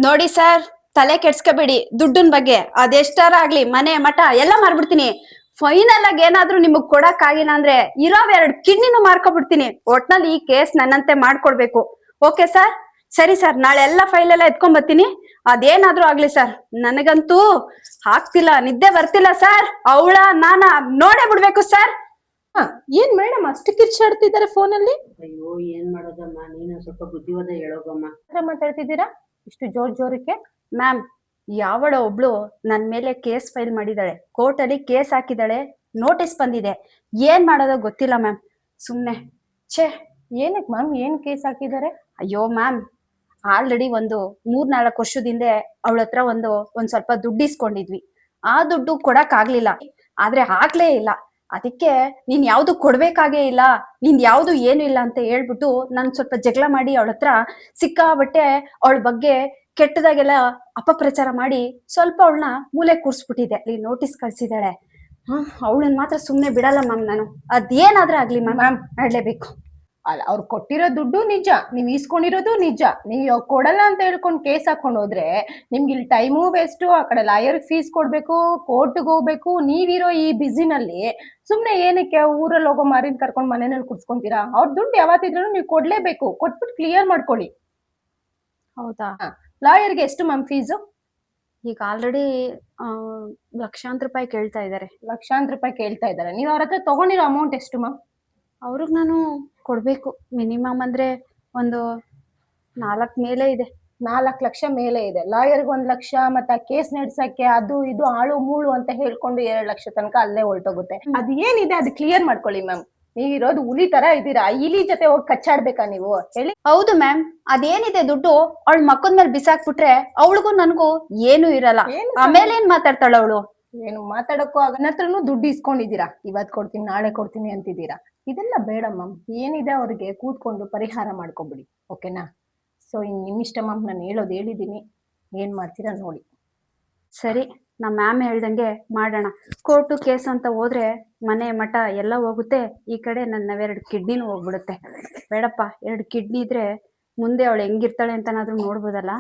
ನೋಡಿ ಸರ್, ತಲೆ ಕೆಡ್ಸ್ಕೋಬೇಡಿ. ದುಡ್ಡಿನ ಬಗ್ಗೆ ಅದೆಷ್ಟಾರ ಆಗ್ಲಿ, ಮನೆ ಮಠ ಎಲ್ಲ ಮಾರ್ಬಿಡ್ತೀನಿ. ಫೈನಲ್ ಆಗಿ ಏನಾದ್ರೂ ನಿಮಗ್ ಕೊಡಕ್ ಆಗಿಲ್ಲ ಅಂದ್ರೆ ಇರೋವ್ 2 ಕಿಡ್ನಿನೂ ಮಾರ್ಕೊಬಿಡ್ತೀನಿ. ಒಟ್ನಲ್ಲಿ ಈ ಕೇಸ್ ನನ್ನಂತೆ ಮಾಡ್ಕೊಡ್ಬೇಕು. Okay sir? ಸರಿ ಸರ್, ನಾಳೆ ಎಲ್ಲ ಫೈಲ್ ಎಲ್ಲ ಎತ್ಕೊಂಡ್ ಬರ್ತೀನಿ. ಅದೇನಾದ್ರೂ ಆಗ್ಲಿ ಸರ್, ನನಗಂತೂ ಆಗ್ತಿಲ್ಲ, ನಿದ್ದೆ ಬರ್ತಿಲ್ಲ ಸರ್. ಅವಳ ನಾನ ನೋಡೇ ಬಿಡ್ಬೇಕು ಸರ್. ಏನ್ ಮೇಡಮ್ ಅಷ್ಟು ಕಿರ್ಚಾಡ್ತಿದ್ದಾರೆ ಫೋನಲ್ಲಿ? ಅಯ್ಯೋ ಏನ್ ಮಾಡೋದಮ್ಮ, ನೀನು ಸ್ವಲ್ಪ ಬುದ್ಧಿವಾದ ಹೇಳೋಗಮ್ಮ. ಮಾತಾಡ್ತಿದ್ದೀರಾ ಇಷ್ಟು ಜೋರಕ್ಕೆ? ಮ್ಯಾಮ್, ಯಾವಳ ಒಬ್ಳು ನನ್ ಮೇಲೆ ಕೇಸ್ ಫೈಲ್ ಮಾಡಿದಾಳೆ, ಕೋರ್ಟ್ ಅಲ್ಲಿ ಕೇಸ್ ಹಾಕಿದಾಳೆ, ನೋಟಿಸ್ ಬಂದಿದೆ. ಏನ್ ಮಾಡೋದೋ ಗೊತ್ತಿಲ್ಲ ಮ್ಯಾಮ್. ಸುಮ್ನೆ ಛೇ. ಏನಕ್ಕೆ ಮ್ಯಾಮ್, ಏನ್ ಕೇಸ್ ಹಾಕಿದ್ದಾರೆ? ಅಯ್ಯೋ ಮ್ಯಾಮ್, ಆಲ್ರೆಡಿ ಒಂದು 3-4 ವರ್ಷದಿಂದ ಅವಳ ಹತ್ರ ಒಂದ್ ಸ್ವಲ್ಪ ದುಡ್ಡು ಇಸ್ಕೊಂಡಿದ್ವಿ. ಆ ದುಡ್ಡು ಕೊಡಕ್ ಆಗ್ಲಿಲ್ಲ, ಆದ್ರೆ ಆಗ್ಲೇ ಇಲ್ಲ. ಅದಕ್ಕೆ ನೀನ್ ಯಾವ್ದು ಕೊಡ್ಬೇಕಾಗೇ ಇಲ್ಲ, ನಿನ್ ಯಾವ್ದು ಏನು ಇಲ್ಲ ಅಂತ ಹೇಳ್ಬಿಟ್ಟು ನಾನ್ ಸ್ವಲ್ಪ ಜಗಳ ಮಾಡಿ ಅವಳ ಹತ್ರ ಸಿಕ್ಕಾಬಟ್ಟೆ ಅವಳ ಬಗ್ಗೆ ಕೆಟ್ಟದಾಗೆಲ್ಲ ಅಪಪ್ರಚಾರ ಮಾಡಿ ಸ್ವಲ್ಪ ಅವಳನ್ನ ಮೂಲೆ ಕೂರ್ಸ್ಬಿಟ್ಟಿದೆ. ಅಲ್ಲಿ ನೋಟಿಸ್ ಕಳ್ಸಿದಾಳೆ. ಅವಳನ್ನ ಮಾತ್ರ ಸುಮ್ನೆ ಬಿಡಲ್ಲ ಮ್ಯಾಮ್ ನಾನು. ಅದೇನಾದ್ರೂ ಆಗ್ಲಿ ಮ್ಯಾಮ್, ಮಾಡ್ಲೇಬೇಕು. ಅಲ್ಲ, ಅವ್ರು ಕೊಟ್ಟಿರೋ ದುಡ್ಡು ನಿಜ, ನೀವ್ ಈಸ್ಕೊಂಡಿರೋದು ನಿಜ. ನೀವು ಕೊಡಲ್ಲ ಅಂತ ಹೇಳ್ಕೊಂಡು ಕೇಸ್ ಹಾಕೊಂಡು ಹೋದ್ರೆ ನಿಮ್ಗೆ ಇಲ್ಲಿ ಟೈಮು ವೇಸ್ಟು, ಆ ಕಡೆ ಲಾಯರ್ ಫೀಸ್ ಕೊಡ್ಬೇಕು, ಕೋರ್ಟ್ಗೆ ಹೋಗ್ಬೇಕು. ನೀವಿರೋ ಈ ಬಿಸಿನಲ್ಲಿ ಸುಮ್ನೆ ಏನಕ್ಕೆ ಊರಲ್ಲಿ ಹೋಗೋ ಮಾರಿನ ಕರ್ಕೊಂಡು ಮನೆಯಲ್ಲಿ ಕುಡ್ಸ್ಕೊಂತೀರಾ? ಅವ್ರ ದುಡ್ಡು ಯಾವತ್ತಿದ್ರು ನೀವು ಕೊಡ್ಲೇಬೇಕು. ಕೊಟ್ಬಿಟ್ಟು ಕ್ಲಿಯರ್ ಮಾಡ್ಕೊಳ್ಳಿ. ಹೌದಾ? ಲಾಯರ್ಗೆ ಎಷ್ಟು ಮ್ಯಾಮ್ ಫೀಸು? ಈಗ ಆಲ್ರೆಡಿ ಲಕ್ಷಾಂತರ ರೂಪಾಯಿ ಕೇಳ್ತಾ ಇದ್ದಾರೆ. ಲಕ್ಷಾಂತರ ರೂಪಾಯಿ ಕೇಳ್ತಾ ಇದ್ದಾರೆ. ನೀವು ಅವ್ರ ಹತ್ರ ತಗೊಂಡಿರೋ ಅಮೌಂಟ್ ಎಷ್ಟು ಮ್ಯಾಮ್? ಅವ್ರಿಗೆ ನಾನು ಕೊಡ್ಬೇಕು ಮಿನಿಮಮ್ ಅಂದ್ರೆ ಒಂದು 4 ಮೇಲೆ ಇದೆ. 4 ಲಕ್ಷ ಮೇಲೆ ಇದೆ. ಲಾಯರ್ಗೆ 1 ಲಕ್ಷ, ಮತ್ತೆ ಆ ಕೇಸ್ ನಡೆಸಕ್ಕೆ ಅದು ಇದು ಆಳು ಮೂಳು ಅಂತ ಹೇಳ್ಕೊಂಡು 2 ಲಕ್ಷ ತನಕ ಅಲ್ಲೇ ಹೊರಟೋಗುತ್ತೆ. ಅದು ಏನಿದೆ ಅದು ಕ್ಲಿಯರ್ ಮಾಡ್ಕೊಳ್ಳಿ ಮ್ಯಾಮ್. ನೀವಿರೋದು ಹುಲಿ ತರ ಇದ್ದೀರಾ, ಇಲಿ ಜೊತೆ ಹೋಗಿ ಕಚ್ಚಾಡ್ಬೇಕಾ ನೀವು? ಹೇಳಿ. ಹೌದು ಮ್ಯಾಮ್, ಅದೇನಿದೆ ದುಡ್ಡು ಅವಳ ಮಕ್ಕದ ಮೇಲೆ ಬಿಸಾಕ್ಬಿಟ್ರೆ ಅವಳಿಗೂ ನನಗೂ ಏನು ಇರಲ್ಲ. ಆಮೇಲೆ ಏನ್ ಮಾತಾಡ್ತಾಳ ಅವಳು? ಏನು ಮಾತಾಡಕ್ಕೂ ನನ್ನ ಹತ್ರನು ದುಡ್ಡು ಇಸ್ಕೊಂಡಿದ್ದೀರಾ, ಇವತ್ ಕೊಡ್ತೀನಿ ನಾಳೆ ಕೊಡ್ತೀನಿ ಅಂತಿದ್ದೀರಾ. ಇದೆಲ್ಲ ಬೇಡ ಮ್ಯಾಮ್. ಏನಿದೆ ಅವ್ರಿಗೆ ಕೂತ್ಕೊಂಡು ಪರಿಹಾರ ಮಾಡ್ಕೊಬಿಡಿ. ಓಕೆನಾ? ಸೊ ನಿಮ್ಮಿಷ್ಟ ಮ್ಯಾಮ್, ನಾನು ಹೇಳೋದು ಹೇಳಿದ್ದೀನಿ, ಏನ್ ಮಾಡ್ತೀರಾ ನೋಡಿ. ಸರಿ, ನಮ್ಮ ಮ್ಯಾಮ್ ಹೇಳ್ದಂಗೆ ಮಾಡೋಣ. ಕೋರ್ಟು ಕೇಸ್ ಅಂತ ಹೋದ್ರೆ ಮನೆ ಮಠ ಎಲ್ಲ ಹೋಗುತ್ತೆ. ಈ ಕಡೆ ನನ್ನ 2 ಕಿಡ್ನಿನೂ ಹೋಗ್ಬಿಡುತ್ತೆ. ಬೇಡಪ್ಪ, 2 ಕಿಡ್ನಿ ಇದ್ರೆ ಮುಂದೆ ಅವಳು ಹೆಂಗಿರ್ತಾಳೆ ಅಂತನಾದ್ರೂ ನೋಡ್ಬೋದಲ್ಲ.